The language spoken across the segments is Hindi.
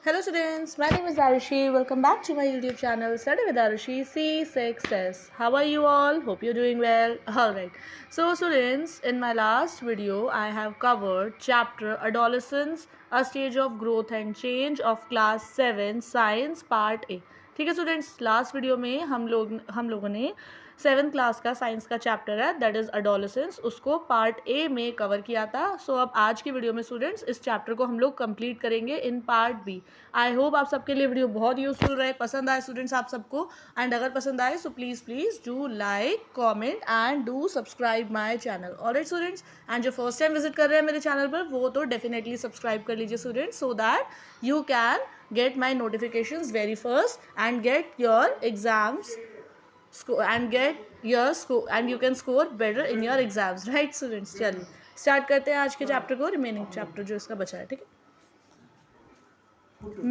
Hello students, my name is Arushi. Welcome back to my YouTube channel Study with Arushi C6S. How are you all? Hope you're doing well. Alright. So students, in my last video I have covered chapter Adolescence, a stage of growth and change of class 7 science part A. ठीक है स्टूडेंट्स, लास्ट वीडियो में हम लोगों ने 7th क्लास का साइंस का चैप्टर है दैट इज़ अडोलेसेंस, उसको पार्ट ए में कवर किया था. सो अब आज की वीडियो में स्टूडेंट्स इस चैप्टर को हम लोग कंप्लीट करेंगे in part B. I hope आप सबके लिए वीडियो बहुत यूजफुल रहे, पसंद आए स्टूडेंट्स आप सबको. एंड अगर पसंद आए so please do like, comment and do subscribe my channel. Alright students, and जो फर्स्ट टाइम विजिट कर रहे हैं मेरे चैनल पर वो तो डेफिनेटली सब्सक्राइब कर लीजिए students, so that you can get my notifications very first and get your exams and you can score better in your exams, right students. चलिए स्टार्ट करते हैं आज के चैप्टर को, रिमेनिंग चैप्टर जो इसका बचा है. ठीक है,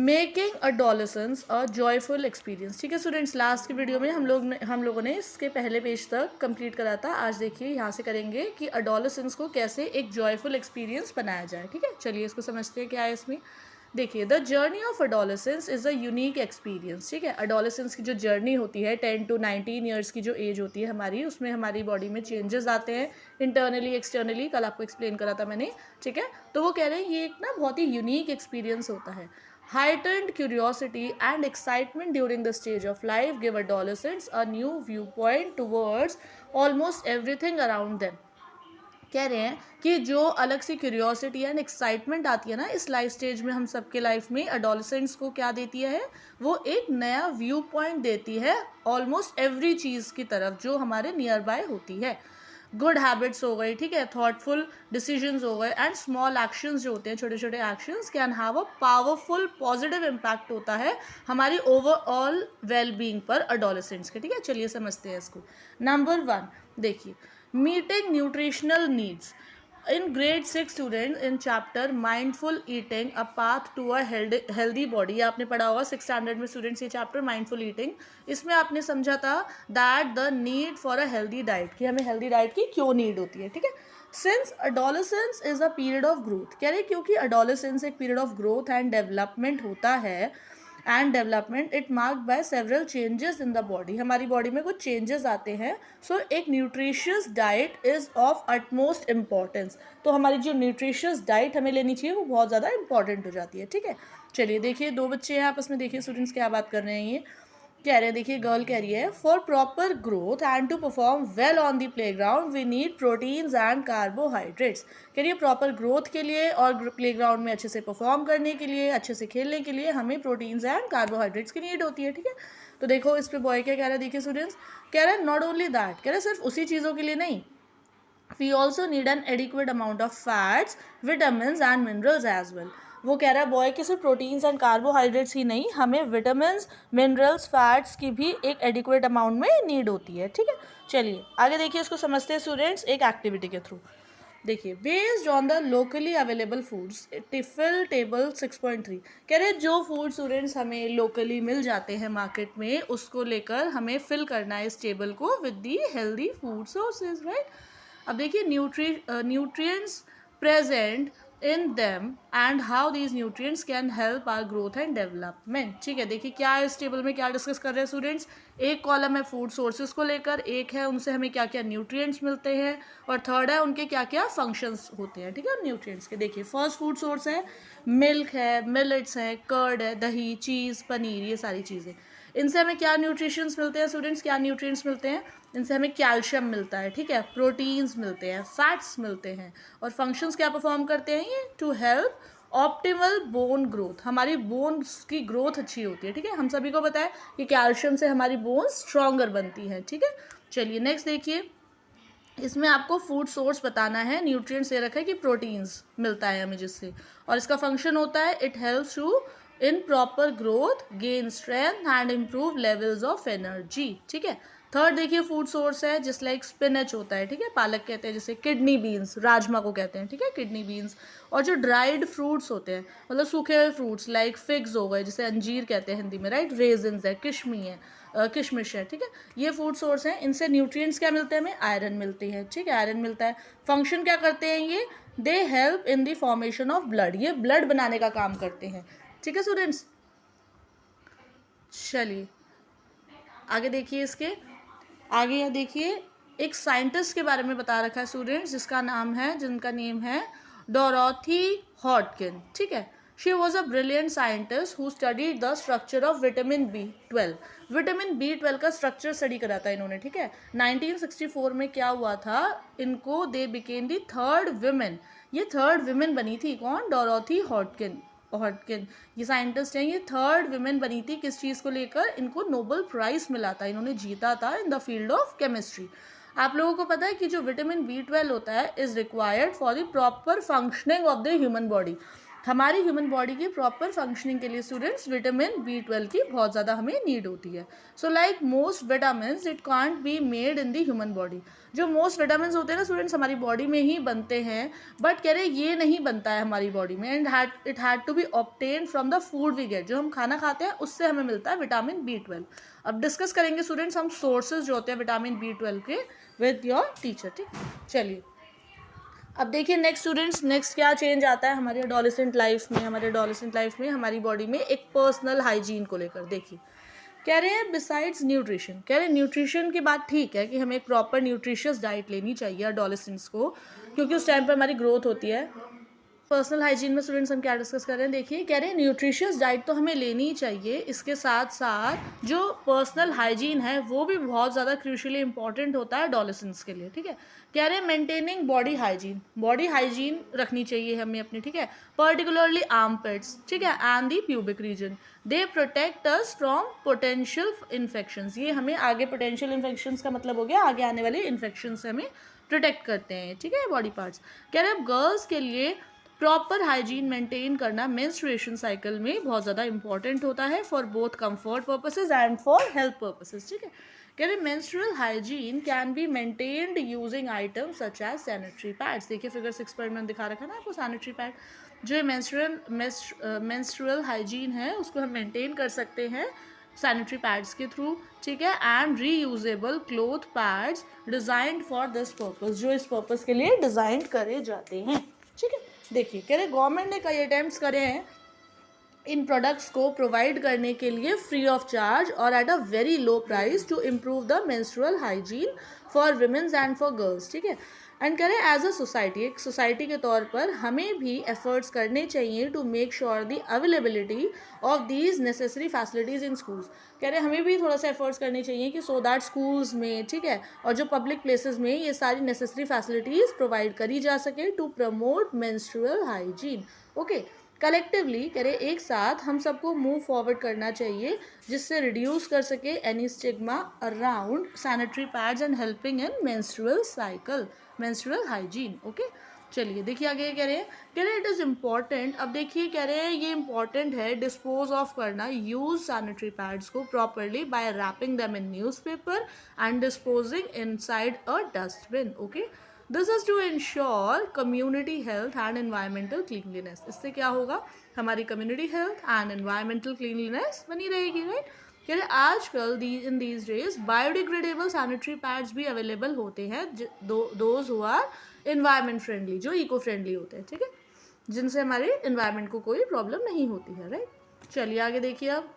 मेकिंग अडोलेसेंस अ जॉयफुल एक्सपीरियंस. ठीक है स्टूडेंट्स, लास्ट की वीडियो में हम लोगों ने इसके पहले पेज तक कंप्लीट करा था. आज देखिए यहाँ से करेंगे कि अडोलेसेंस को कैसे एक जॉयफुल एक्सपीरियंस बनाया जाए. ठीक है, चलिए इसको समझते हैं क्या है इसमें. देखिए, the journey of adolescence is a unique experience. ठीक है, अडोलेसेंस की जो जर्नी होती है 10 to 19 ईयर्स की जो एज होती है हमारी, उसमें हमारी बॉडी में चेंजेस आते हैं इंटरनली एक्सटर्नली. कल आपको एक्सप्लेन करा था मैंने. ठीक है, तो वो कह रहे हैं ये एक ना बहुत ही यूनिक एक्सपीरियंस होता है. Heightened curiosity and excitement during the stage of life give adolescents a new viewpoint towards almost everything around them. कह रहे हैं कि जो अलग सी क्यूरियोसिटी एंड एक्साइटमेंट आती है ना इस लाइफ स्टेज में हम सबके लाइफ में, अडोलेसेंट्स को क्या देती है, वो एक नया व्यू पॉइंट देती है ऑलमोस्ट एवरी चीज़ की तरफ जो हमारे नियर बाय होती है. गुड हैबिट्स हो गई, ठीक है, थॉटफुल डिसीजंस हो गए एंड स्मॉल एक्शंस जो होते हैं, छोटे छोटे actions can have a powerful positive impact होता है हमारी ओवरऑल वेल बीइंग पर अडोलेसेंट्स के. ठीक है, चलिए समझते हैं इसको. नंबर 1 देखिए, meeting nutritional needs. in grade 6 students in chapter mindful eating a path to a healthy body, ये आपने पढ़ा होगा 6th स्टैंडर्ड में स्टूडेंट्स ये चैप्टर mindful eating. इसमें आपने समझा था that the need for a healthy diet, कि हमें हेल्दी डाइट की क्यों नीड होती है. ठीक है, since adolescence is a period of growth, कह रहे क्योंकि अडोलेसेंस एक period of growth and development होता है and development it marked by several changes in the body, हमारी बॉडी में कुछ चेंजेस आते हैं. सो एक nutritious diet is of utmost importance. तो हमारी जो न्यूट्रिशियस डाइट हमें लेनी चाहिए वो बहुत ज़्यादा इंपॉर्टेंट हो जाती है. ठीक है, चलिए देखिए, 2 बच्चे हैं आपस में, देखिए स्टूडेंट्स क्या बात कर रहे हैं. ये कह रहे हैं, देखिए गर्ल कह रही है, for proper growth and to perform well on the playground we need proteins and carbohydrates. कह रही है प्रॉपर ग्रोथ के लिए और प्लेग्राउंड में अच्छे से परफॉर्म करने के लिए, अच्छे से खेलने के लिए हमें प्रोटीन्स एंड कार्बोहाइड्रेट्स की नीड होती है. ठीक है, तो देखो इस पर बॉय क्या कह रहा है, देखिए स्टूडेंट्स कह रहे हैं नॉट ओनली दैट, कह रहे सिर्फ उसी चीज़ों के लिए नहीं, we also need an adequate amount of fats, vitamins and minerals as well. वो कह रहा है बॉय कि सिर्फ प्रोटीन्स एंड कार्बोहाइड्रेट्स ही नहीं, हमें विटामिन्स, मिनरल्स, फैट्स की भी एक एडिक्वेट अमाउंट में नीड होती है. ठीक है, चलिए आगे देखिए, इसको समझते हैं स्टूडेंट्स एक एक्टिविटी के थ्रू. देखिए, based on the locally available foods टिफिल टेबल 6.3, कह रहे जो फूड स्टूडेंट्स हमें लोकली मिल जाते हैं मार्केट में उसको लेकर हमें फिल करना है इस टेबल को with the healthy food sources, right. अब देखिए, nutrients present in them and how these nutrients can help our growth and development. ठीक है, देखिए क्या है इस टेबल में, क्या डिस्कस कर रहे हैं स्टूडेंट्स. एक कॉलम है फूड सोर्सेज को लेकर, एक है उनसे हमें क्या क्या न्यूट्रिएंट्स मिलते हैं, और थर्ड है उनके क्या क्या फंक्शंस होते हैं. ठीक है, न्यूट्रिएंट्स के. देखिए फर्स्ट फूड सोर्स है मिल्क है, मिलेट्स है, कर्ड है, दही, चीज़, पनीर, ये सारी चीज़ें. इनसे हमें क्या न्यूट्रिशंस मिलते हैं स्टूडेंट्स, क्या न्यूट्रिएंट्स मिलते हैं, इनसे हमें कैल्शियम मिलता है. ठीक है, प्रोटीन्स मिलते हैं, फैट्स मिलते हैं, और फंक्शंस क्या परफॉर्म करते हैं ये, to help optimal bone growth, हमारी बोन्स की ग्रोथ अच्छी होती है. ठीक है, हम सभी को पता है कि कैल्शियम से हमारी बोन्स स्ट्रॉन्गर बनती हैं. ठीक है, चलिए नेक्स्ट देखिए, इसमें आपको फूड सोर्स बताना है, न्यूट्रिएंट्स ये रखा है कि प्रोटीन्स मिलता है हमें जिससे, और इसका फंक्शन होता है it helps to in proper growth, gain strength and improve levels of energy. ठीक है, थर्ड देखिए फूड सोर्स है जिस लाइक स्पिनच होता है. ठीक है, पालक कहते हैं जिसे, किडनी बीन्स, राजमा को कहते हैं. ठीक है, किडनी बीन्स, और जो ड्राइड फ्रूट्स होते हैं मतलब सूखे हुए फ्रूट्स लाइक फिग्स हो गए जिसे अंजीर कहते हैं हिंदी में, राइट, रेजिन्स है, किशमिश है. ठीक है, ये फूड सोर्स हैं. इनसे न्यूट्रिएंट्स क्या मिलते हैं हमें, आयरन मिलती है. ठीक है, आयरन मिलता है. फंक्शन क्या करते हैं ये, they help in the formation of blood, ये ब्लड बनाने का काम करते हैं. ठीक है स्टूडेंट्स। चलिए आगे देखिए, इसके आगे यह देखिए एक साइंटिस्ट के बारे में बता रखा है स्टूडेंट्स, जिनका नेम है डोरोथी हॉटकिन। ठीक है, she was a brilliant scientist who studied the structure of vitamin B12। Vitamin B12 का स्ट्रक्चर स्टडी करा था इन्होंने। ठीक है, 1964 में क्या हुआ था, इनको they became the third women, ये थर्ड विमेन बनी थी। कौन? डोरोथी हॉटकिन। ये साइंटिस्ट हैं, ये थर्ड विमेन बनी थी। किस चीज़ को लेकर? इनको नोबेल प्राइज मिला था, इन्होंने जीता था in the field of chemistry. आप लोगों को पता है कि जो विटामिन B12 होता है is required for the proper functioning of the human body. हमारी ह्यूमन बॉडी की प्रॉपर फंक्शनिंग के लिए स्टूडेंट्स विटामिन B12 की बहुत ज़्यादा हमें नीड होती है। So like most vitamin it can't be made in the human body. जो मोस्ट विटामिन होते हैं ना स्टूडेंट्स हमारी बॉडी में ही बनते हैं, बट कह रहे ये नहीं बनता है हमारी बॉडी में, and it had to be obtain from the food we get. जो हम खाना खाते हैं उससे हमें मिलता है विटामिन B12। अब डिस्कस करेंगे स्टूडेंट्स हम सोर्सेज जो होते हैं विटामिन B12 के विद योर टीचर। ठीक, चलिए अब देखिए नेक्स्ट स्टूडेंट्स, नेक्स्ट क्या चेंज आता है हमारे एडोलेसेंट लाइफ में, हमारी बॉडी में एक पर्सनल हाइजीन को लेकर। देखिए कह रहे हैं बिसाइड्स न्यूट्रिशन, कह रहे हैं न्यूट्रिशन की बात ठीक है कि हमें एक प्रॉपर न्यूट्रिशियस डाइट लेनी चाहिए एडोलेसेंट्स को, क्योंकि उस टाइम पर हमारी ग्रोथ होती है। पर्सनल हाइजीन में स्टूडेंट्स हम क्या डिस्कस कर रहे हैं, देखिए कह रहे हैं न्यूट्रिशियस डाइट तो हमें लेनी ही चाहिए, इसके साथ साथ जो पर्सनल हाइजीन है वो भी बहुत ज़्यादा क्रूशियली इंपॉर्टेंट होता है एडोलेसेंट्स के लिए। ठीक है, कह रहे हैं मेंटेनिंग बॉडी हाइजीन रखनी चाहिए हमें अपनी। ठीक है, पर्टिकुलरली आर्मपिट्स, ठीक है, and the pubic region, they protect us from potential infections. ये हमें आगे पोटेंशियल इन्फेक्शंस का मतलब हो गया आगे आने वाले इन्फेक्शन से हमें प्रोटेक्ट करते हैं। ठीक है, बॉडी पार्ट्स। कह रहे हैं गर्ल्स के लिए प्रॉपर हाइजीन मेंटेन करना मेंस्ट्रुएशन साइकिल में बहुत ज़्यादा इंपॉर्टेंट होता है for both comfort purposes and for health purposes. ठीक है, कह रहे menstrual hygiene can be maintained using items such as sanitary pads. देखिए फिगर 6 पर मैंने दिखा रखा है ना आपको सैनिटरी पैड। जो मेंस्ट्रुअल हाइजीन है उसको हम मेंटेन कर सकते हैं सैनिटरी पैड्स के थ्रू। ठीक है, and reusable cloth pads designed for this purpose, जो इस पर्पस के लिए डिजाइन करे जाते हैं। ठीक है, देखिए कह रहे गवर्नमेंट ने कई अटेम्प्ट्स करे हैं इन प्रोडक्ट्स को प्रोवाइड करने के लिए फ्री ऑफ चार्ज और at a very low price to improve the menstrual hygiene for womens and for girls. ठीक है, एंड कह रहे एज अ सोसाइटी, एक सोसाइटी के तौर पर हमें भी एफर्ट्स करने चाहिए to make sure the availability of these necessary facilities in schools. कह रहे हमें भी थोड़ा सा एफर्ट्स करने चाहिए कि सो दैट स्कूल्स में, ठीक है, और जो पब्लिक प्लेसेस में ये सारी नेसेसरी फैसिलिटीज़ प्रोवाइड करी जा सके to promote menstrual hygiene. Okay, collectively कह रहे एक साथ हम सबको मूव फॉरवर्ड करना चाहिए जिससे रिड्यूस कर सके any stigma around sanitary pads and helping in menstrual hygiene. Okay, चलिए देखिए आगे कह रहे इट इज़ इम्पॉर्टेंट। अब देखिए कह रहे हैं ये इंपॉर्टेंट है डिस्पोज ऑफ करना यूज सैनिटरी पैड्स को properly by wrapping them in newspaper and disposing inside a dustbin. Okay, this is to ensure community health and environmental cleanliness. इससे क्या होगा, हमारी community health and environmental cleanliness बनी रहेगी। राइट, कह रहे आजकल in these days biodegradable sanitary pads भी अवेलेबल होते हैं, those who are environment friendly, जो इको फ्रेंडली होते हैं। ठीक है, जिनसे हमारे एनवायरमेंट को कोई प्रॉब्लम नहीं होती है। राइट, चलिए आगे देखिए। अब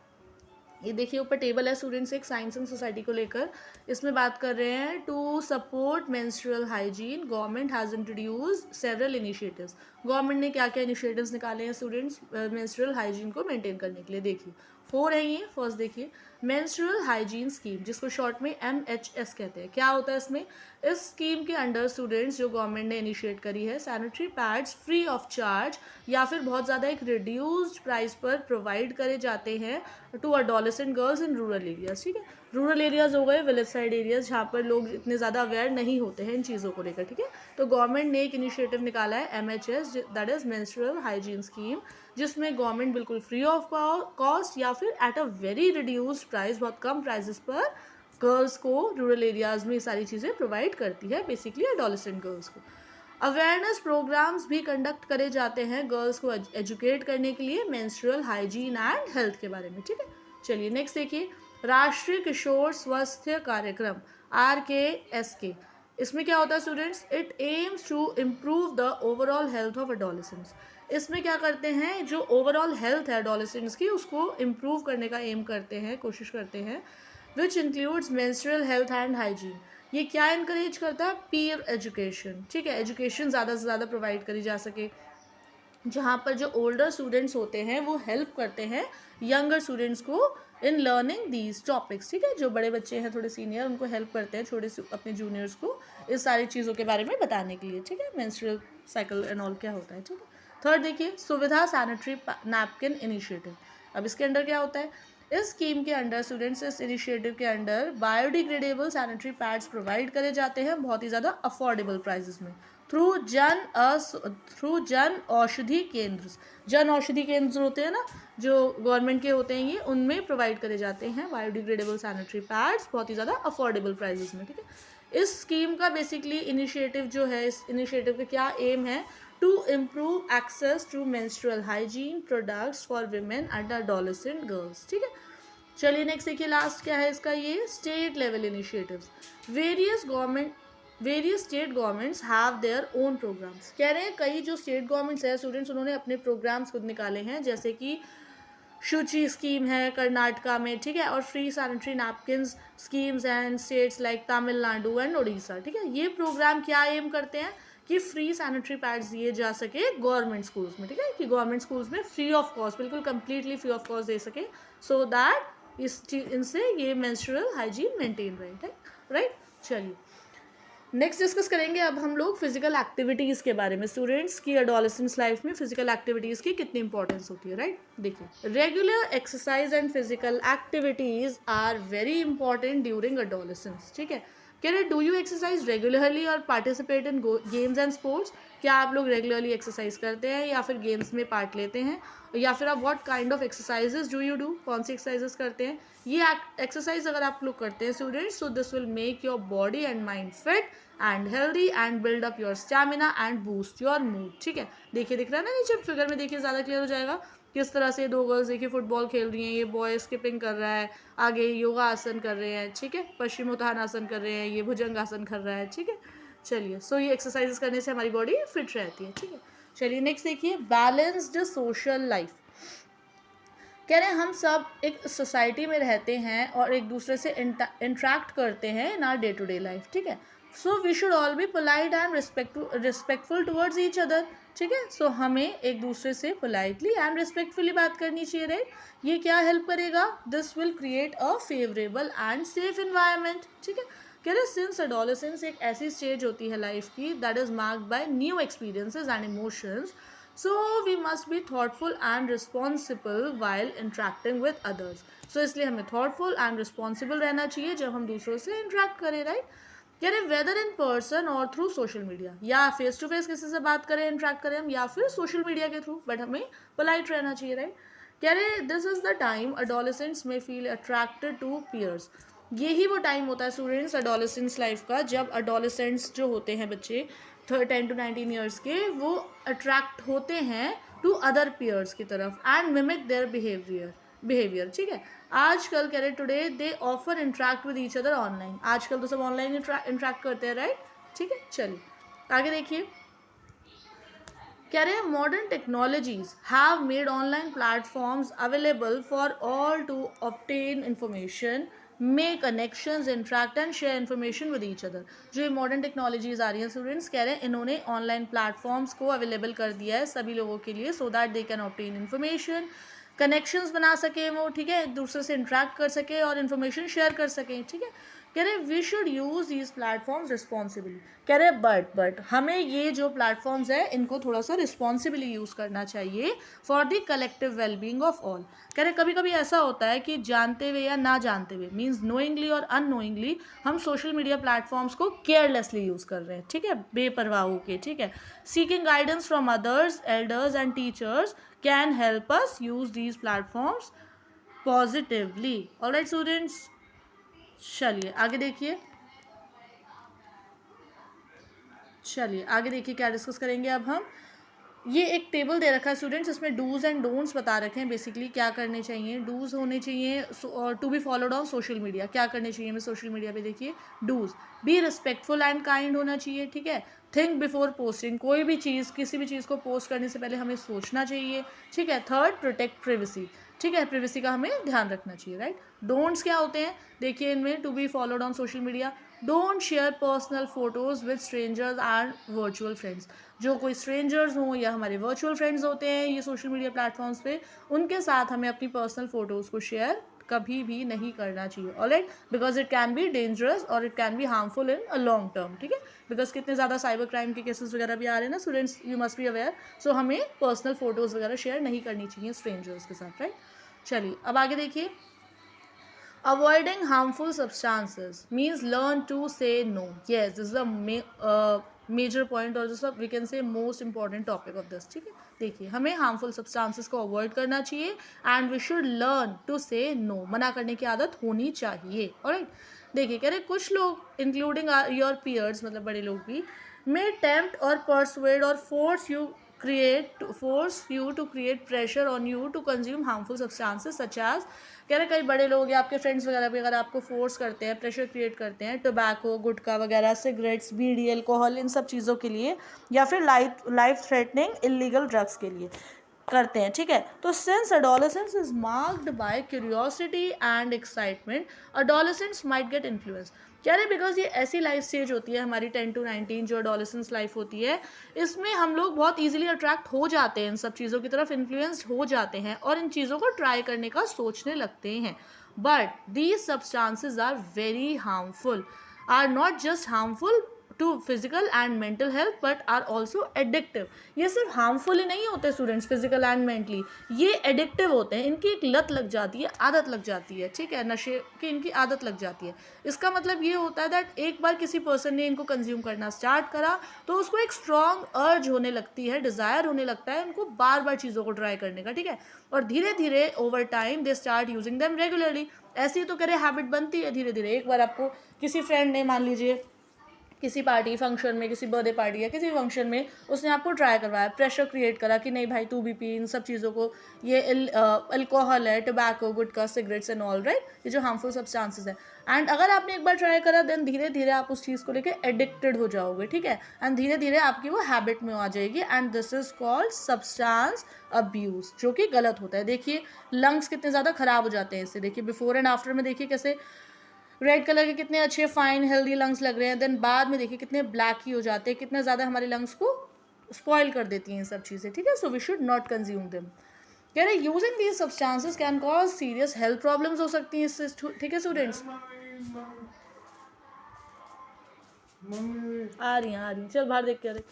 ये देखिए ऊपर टेबल है स्टूडेंट्स एक साइंस एंड सोसाइटी को लेकर, इसमें बात कर रहे हैं to support menstrual hygiene government has introduce several initiatives. Government ने क्या क्या इनिशिएटिव्स निकाले हैं स्टूडेंट्स मेंस्ट्रुअल हाइजीन को मेंटेन करने के लिए। देखिए 4 है ये। फर्स्ट देखिए मेंस्ट्रुअल हाइजीन स्कीम, जिसको शॉर्ट में MHS कहते हैं। क्या होता है इसमें, इस स्कीम के अंडर स्टूडेंट्स जो गवर्नमेंट ने इनिशिएट करी है sanitary pads free of charge या फिर बहुत ज़्यादा एक रिड्यूस्ड प्राइस पर प्रोवाइड करे जाते हैं to adolescent girls in rural areas. ठीक है, रूरल एरियाज हो गए, विलेज साइड एरियाज जहाँ पर लोग इतने ज़्यादा अवेयर नहीं होते हैं इन चीज़ों को लेकर। ठीक है, तो गवर्नमेंट ने एक इनिशिएटिव निकाला है MHS, that is menstrual hygiene scheme, जिसमें गवर्नमेंट बिल्कुल फ्री ऑफ कॉस्ट या फिर eight a very reduced price, बहुत कम प्राइसेस पर गर्ल्स को रूरल एरियाज़ में ये सारी चीज़ें प्रोवाइड करती है, बेसिकली एडोलेसेंट गर्ल्स को। अवेयरनेस प्रोग्राम्स भी कंडक्ट करे जाते हैं गर्ल्स को एजुकेट करने के लिए मेंस्ट्रुअल हाइजीन एंड हेल्थ के बारे में। ठीक है, चलिए नेक्स्ट देखिए राष्ट्रीय किशोर स्वास्थ्य कार्यक्रम RKSK। इसमें क्या होता है students, it aims to improve the overall health of adolescents. इसमें क्या करते हैं, जो ओवरऑल हेल्थ है एडोलेसेंट्स की उसको इम्प्रूव करने का एम करते हैं, कोशिश करते हैं, which includes menstrual health and hygiene. ये क्या इनकरेज करता है, पीयर एजुकेशन, ठीक है, एजुकेशन ज़्यादा से ज़्यादा प्रोवाइड करी जा सके, जहाँ पर जो ओल्डर स्टूडेंट्स होते हैं वो हेल्प करते हैं यंगर स्टूडेंट्स को इन लर्निंग दीज टॉपिक्स, ठीक है, जो बड़े बच्चे हैं थोड़े सीनियर उनको हेल्प करते हैं छोटे अपने जूनियर्स को इस सारी चीज़ों के बारे में बताने के लिए, ठीक है, मेंस्ट्रुअल साइकिल एंड ऑल क्या होता है, ठीक है। थर्ड देखिए, सुविधा सैनिटरी नैपकिन इनिशिएटिव। अब इसके अंडर क्या होता है, इस स्कीम के अंडर स्टूडेंट्स, इस इनिशिएटिव के under biodegradable sanitary pads provide करे जाते हैं बहुत ही ज़्यादा अफोर्डेबल प्राइजेस में, थ्रू जन औषधि केंद्र। जन औषधि केंद्र होते हैं ना जो गवर्नमेंट के होते हैं, ये उनमें प्रोवाइड करे जाते हैं बायोडिग्रेडेबल सैनिटरी पैड्स बहुत ही ज़्यादा अफोर्डेबल प्राइजेस में, ठीक है। इस स्कीम का बेसिकली इनिशिएटिव जो है, इस इनिशिएटिव का क्या एम है, to improve access to menstrual hygiene products for women and adolescent girls, ठीक है। चलिए नेक्स्ट देखिए, लास्ट क्या है इसका, ये state level initiatives. Various state governments have their own programmes. कह रहे हैं कई जो स्टेट गवर्नमेंट्स है स्टूडेंट्स, उन्होंने अपने प्रोग्राम्स खुद निकाले हैं, जैसे कि शुचि स्कीम है कर्नाटका में, ठीक है, और free sanitary napkins schemes and states like Tamil Nadu and Orissa, ठीक है। ये प्रोग्राम क्या एम करते हैं कि फ्री सैनिटरी पैड्स दिए जा सके गवर्नमेंट स्कूल्स में, ठीक है, कि गवर्नमेंट स्कूल्स में फ्री ऑफ कॉस्ट, बिल्कुल कंप्लीटली फ्री ऑफ कॉस्ट दे सके, सो दैट इनसे ये मेंस्ट्रुअल हाइजीन मेंटेन रहे, राइट। चलिए नेक्स्ट डिस्कस करेंगे अब हम लोग फिजिकल एक्टिविटीज़ के बारे में, स्टूडेंट्स की एडोलेसेंस लाइफ में फिजिकल एक्टिविटीज़ की कितनी इंपॉर्टेंस होती है, राइट। देखिए, regular exercise and physical activities are very important during adolescence, ठीक है। कह रहे डू यू एक्सरसाइज रेगुलरली और participate in games and sports. क्या आप लोग रेगुलरली एक्सरसाइज करते हैं या फिर गेम्स में पार्ट लेते हैं, या फिर आप what kind of exercises do you do, कौन सी एक्सरसाइजेस करते हैं। ये एक्सरसाइज अगर आप लोग करते हैं students, so this will make your body and mind fit and healthy and build up your stamina and boost your mood, ठीक है। देखिए दिख रहा है ना नीचे फिगर में, देखिए ज़्यादा क्लियर हो जाएगा किस तरह से दो गर्ल्स देखिए फुटबॉल खेल रही हैं, ये बॉय स्किपिंग कर रहा है, आगे योगा आसन कर रहे हैं, ठीक है, पश्चिमोत्थानासन कर रहे हैं, ये भुजंगासन कर रहा है, ठीक है। चलिए सो ये एक्सरसाइजेस करने से हमारी बॉडी फिट रहती है, ठीक है। चलिए नेक्स्ट देखिए, बैलेंस्ड सोशल लाइफ। कह रहे हैं हम सब एक सोसाइटी में रहते हैं और एक दूसरे से इंट्रैक्ट करते हैं in our day to day life, ठीक है। So we should all be polite and respectful towards each other, ठीक है। सो हमें एक दूसरे से पोलाइटली एंड रिस्पेक्टफुली बात करनी चाहिए, राइट। ये क्या हेल्प करेगा, this will create a favourable and safe environment, ठीक है। कह रहे सिंस एडोलेसेंस एक ऐसी स्टेज होती है लाइफ की that is marked by new experiences and emotions, so we must be thoughtful and responsible while interacting with others. so इसलिए हमें thoughtful and responsible रहना चाहिए जब हम दूसरों से interact करें, राइट। कह रहे वेदर इन पर्सन और थ्रू सोशल मीडिया, या फेस टू फेस किसी से बात करें इंटरेक्ट करें हम, या फिर सोशल मीडिया के थ्रू, बट हमें पोलाइट रहना चाहिए, राइट। कह रहे this is the time adolescents में फील अट्रैक्टेड टू पीयर्स। यही वो टाइम होता है स्टूडेंट्स एडोलेसेंस लाइफ का जब एडोलेसेंट्स जो होते हैं बच्चे 10 to 19 ईयर्स के, वो अट्रैक्ट होते हैं टू अदर पीयर्स की तरफ एंड मिमिक देयर बिहेवियर, ठीक है। आजकल कह रहे today they offer interact with each other online, आजकल तो सब ऑनलाइन इंटरेक्ट करते हैं, राइट, ठीक है। चलिए आगे देखिए, कह रहे हैं modern technologies have made online platforms available for all to obtain information, make connections, interact and share information with each other. जो ये मॉडर्न टेक्नोलॉजीज आ रही हैं स्टूडेंट्स, कह रहे हैं इन्होंने ऑनलाइन प्लेटफॉर्म्स को अवेलेबल कर दिया है सभी लोगों के लिए, so that they can obtain information, connections बना सके वो, ठीक है, एक दूसरे से इंटरेक्ट कर सके और इन्फॉर्मेशन शेयर कर सकें, ठीक है। कह रहे we should use these platforms responsibly. कह रहे बट हमें ये जो प्लेटफॉर्म्स है इनको थोड़ा सा रिस्पॉन्सिबली यूज़ करना चाहिए for the collective wellbeing of all. कह रहे कभी कभी ऐसा होता है कि जानते हुए या ना जानते हुए, मीन्स नोइंगली और अननोइंगली, हम सोशल मीडिया प्लेटफॉर्म्स को केयरलेसली यूज़ कर रहे हैं, ठीक है, बेपरवाह होके, ठीक है। Seeking guidance from others, elders and teachers can help us use these platforms positively. Alright students, चलिए आगे देखिए, क्या डिस्कस करेंगे अब हम। ये एक टेबल दे रखा है स्टूडेंट्स, इसमें डूज एंड डोंट्स बता रखे हैं, बेसिकली क्या करने चाहिए। डूज होने चाहिए to be followed on social media, क्या करने चाहिए हमें सोशल मीडिया पे, देखिए do's, be respectful and kind होना चाहिए, ठीक है, थिंक बिफोर पोस्टिंग, कोई भी चीज़, किसी भी चीज़ को पोस्ट करने से पहले हमें सोचना चाहिए, ठीक है। थर्ड, प्रोटेक्ट प्रिवेसी, ठीक है, प्रिवेसी का हमें ध्यान रखना चाहिए, राइट। डोंट्स क्या होते हैं, देखिए इनमें, to be followed on social media, don't share personal photos with strangers and virtual friends. जो कोई स्ट्रेंजर्स हों या हमारे वर्चुअल फ्रेंड्स होते हैं ये सोशल मीडिया प्लेटफॉर्म्स पे, उनके साथ हमें अपनी पर्सनल फ़ोटोज़ को शेयर कभी भी नहीं करना चाहिए, alright, because it can be dangerous और it can be harmful in a long term, ठीक है। बिकॉज कितने ज़्यादा साइबर क्राइम के केसेस वगैरह भी आ रहे हैं ना students, you must be aware. So हमें पर्सनल फोटोज़ वगैरह शेयर नहीं करनी चाहिए स्ट्रेंजर्स के साथ, राइट। चलिए अब आगे देखिए, avoiding harmful substances means learn to say no. Yes, this is a major point और जो we can say most important topic of this, ठीक है। देखिए हमें हार्मफुल सब्सटेंसेस को अवॉइड करना चाहिए and we should learn to say no, मना करने की आदत होनी चाहिए, ऑलराइट। देखिए कह रहे कुछ लोग इंक्लूडिंग योर पीयर्स, मतलब बड़े लोग भी, मे टेम्प्ट और परसुएड और force you to create pressure on you to consume harmful substances such as, कह रहे कई बड़े लोग या आपके फ्रेंड्स वगैरह भी अगर आपको फोर्स करते हैं, प्रेशर क्रिएट करते हैं टोबैको, गुटखा वगैरह, सिगरेट्स, बीड़ी, अल्कोहल, इन सब चीज़ों के लिए, या फिर लाइफ थ्रेटनिंग इलीगल ड्रग्स के लिए करते हैं, ठीक है। तो since adolescence is marked by curiosity and excitement, adolescents might get influenced, क्या है, बिकॉज ये ऐसी लाइफ स्टेज होती है हमारी 10 to 19 जो एडोलेसेंस लाइफ होती है, इसमें हम लोग बहुत इजीली अट्रैक्ट हो जाते हैं, इन सब चीज़ों की तरफ इन्फ्लुएंस्ड हो जाते हैं और इन चीज़ों को ट्राई करने का सोचने लगते हैं। But these substances are very harmful, are not just harmful to physical and mental health but are also addictive. ये सिर्फ हार्मफुल ही नहीं होते स्टूडेंट्स फिजिकल एंड मेंटली, ये एडिक्टिव होते हैं, इनकी एक लत लग जाती है, आदत लग जाती है, ठीक है, नशे की इनकी आदत लग जाती है। इसका मतलब ये होता है दैट एक बार किसी पर्सन ने इनको कंज्यूम करना स्टार्ट करा तो उसको एक स्ट्रॉन्ग अर्ज होने लगती है, डिज़ायर होने लगता है उनको बार बार चीज़ों को ट्राई करने का, ठीक है। और धीरे धीरे over time they start using them regularly. ऐसी तो करे हैबिट बनती है धीरे धीरे। एक बार आपको किसी फ्रेंड ने, मान लीजिए किसी पार्टी फंक्शन में, किसी बर्थडे पार्टी या किसी फंक्शन में उसने आपको ट्राई करवाया, प्रेशर क्रिएट करा कि नहीं भाई तू भी पी इन सब चीज़ों को, ये अल्कोहल है, tobacco, gutkha, cigarettes and all, right, ये जो हार्मफुल सब्सटेंसेस है। एंड अगर आपने एक बार ट्राई करा देन धीरे धीरे आप उस चीज़ को लेकर एडिक्टेड हो जाओगे, ठीक है, एंड धीरे धीरे आपकी वो हैबिट में आ जाएगी and this is called substance abuse, जो कि गलत होता है। देखिए लंग्स कितने ज़्यादा ख़राब हो जाते हैं इससे, देखिए बिफोर एंड आफ्टर में देखिए कैसे रेड कलर के कितने अच्छे फाइन हेल्दी लंग्स लग रहे हैं, देन बाद में देखिए कितने ब्लैक ही हो जाते हैं, कितना ज़्यादा हमारे लंग्स को स्पॉइल कर देती हैं ये सब चीज़ें, ठीक है। So we should not consume them. कह रहे using these substances can cause serious health problems हो सकती हैं इससे, ठीक है स्टूडेंट्स। आ रही चल बाहर देख के आ रही।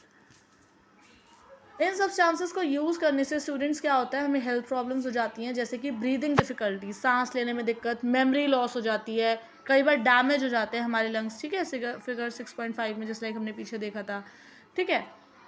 इन सब्सटेंसेस को यूज़ करने से स्टूडेंट्स क्या होता है, हमें हेल्थ प्रॉब्लम्स हो जाती हैं, जैसे कि ब्रीदिंग डिफ़िकल्टी, सांस लेने में दिक्कत, मेमोरी लॉस हो जाती है, कई बार डैमेज हो जाते हैं हमारे लंग्स, ठीक है, फिगर 6.5 में जिस लाइक हमने पीछे देखा था, ठीक है।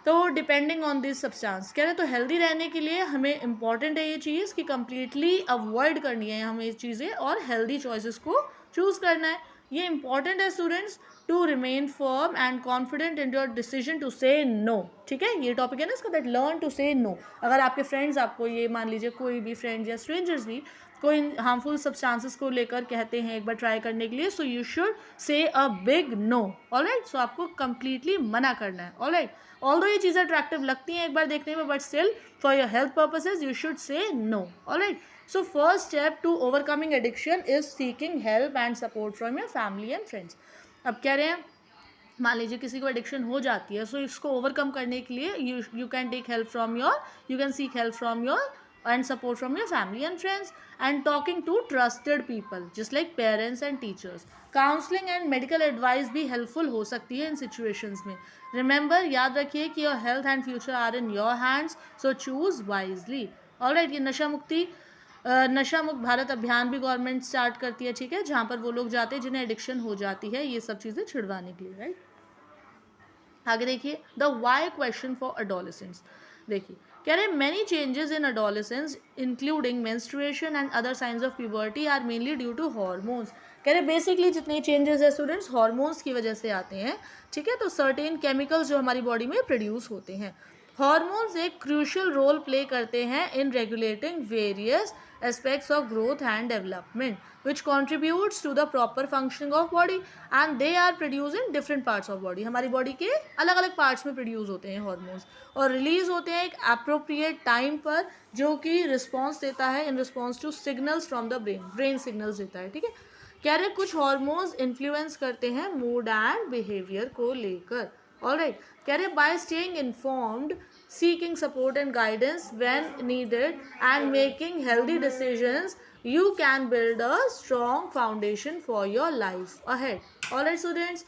तो डिपेंडिंग ऑन दिस सब्सटेंस, कह रहे तो हेल्दी रहने के लिए हमें इंपॉर्टेंट है ये चीज़ कि कम्प्लीटली अवॉइड करनी है हमें ये चीज़ें और हेल्दी चॉइसेस को चूज़ करना है। ये इंपॉर्टेंट है students to remain firm and confident in your decision to say no, ठीक है, ये टॉपिक है ना इसका, that learn to say no. अगर आपके फ्रेंड्स आपको, ये मान लीजिए कोई भी फ्रेंड या स्ट्रेंजर्स भी कोई हार्मफुल सब्सटेंसेस को लेकर कहते हैं एक बार ट्राई करने के लिए, सो you should say a big no, alright. So आपको कंप्लीटली मना करना है, ऑलराइट। ऑल्दो ये चीज़ें अट्रैक्टिव लगती हैं एक बार देखने में, but still for your health purposes you should say no, alright. So first step to overcoming addiction is seeking help and support from your family and friends. अब कह रहे हैं मान लीजिए किसी को एडिक्शन हो जाती है, सो इसको ओवरकम करने के लिए you can take help from your, you can seek help from your and support from your family and friends and talking to trusted people just like parents and teachers. Counseling and medical advice भी helpful हो सकती है इन situations में. Remember, याद रखिए कि your health and future are in your hands, so choose wisely. Alright, ये नशा मुक्त भारत अभियान भी गवर्नमेंट स्टार्ट करती है, ठीक है, जहाँ पर वो लोग जाते हैं जिन्हें एडिक्शन हो जाती है ये सब चीज़ें छिड़वाने के लिए, राइट। आगे देखिए the why question for adolescents. देखिए कह रहे many changes in adolescence including menstruation and other signs of puberty are mainly due to hormones. कह रहे बेसिकली जितने चेंजेस है स्टूडेंट्स हॉर्मोन्स की वजह से आते हैं, ठीक है। तो सर्टेन केमिकल्स जो हमारी बॉडी में प्रोड्यूस होते हैं, हॉर्मोन्स एक क्रूशियल रोल प्ले करते हैं इन regulating various aspects of growth and development, which contributes to the proper functioning of body, and they are produced in different parts of body. हमारी body के अलग अलग parts में produce होते हैं hormones और release होते हैं एक appropriate time पर, जो कि response देता है in response to signals from the brain signals देता है. ठीक है, कह रहे कुछ hormones influence करते हैं mood and behavior को लेकर. Alright, कह रहे by staying informed, seeking support and guidance when needed, and making healthy decisions, you can build a strong foundation for your life ahead. Alright students,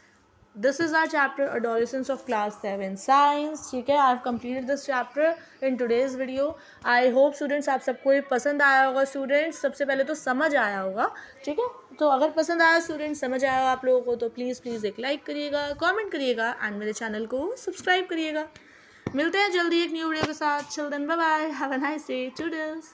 this is our chapter adolescence of class 7 science. ठीक है, I have completed this chapter in today's video. I hope students आप सबको ये पसंद आया होगा. students सबसे पहले तो समझ आया होगा. ठीक है, तो अगर पसंद आया students, समझ आया हो आप लोगों को, तो प्लीज़ एक लाइक करिएगा, कमेंट करिएगा एंड मेरे चैनल को सब्सक्राइब करिएगा. मिलते हैं जल्दी एक न्यू वीडियो के साथ. Till then, bye bye, have a nice day, toodles.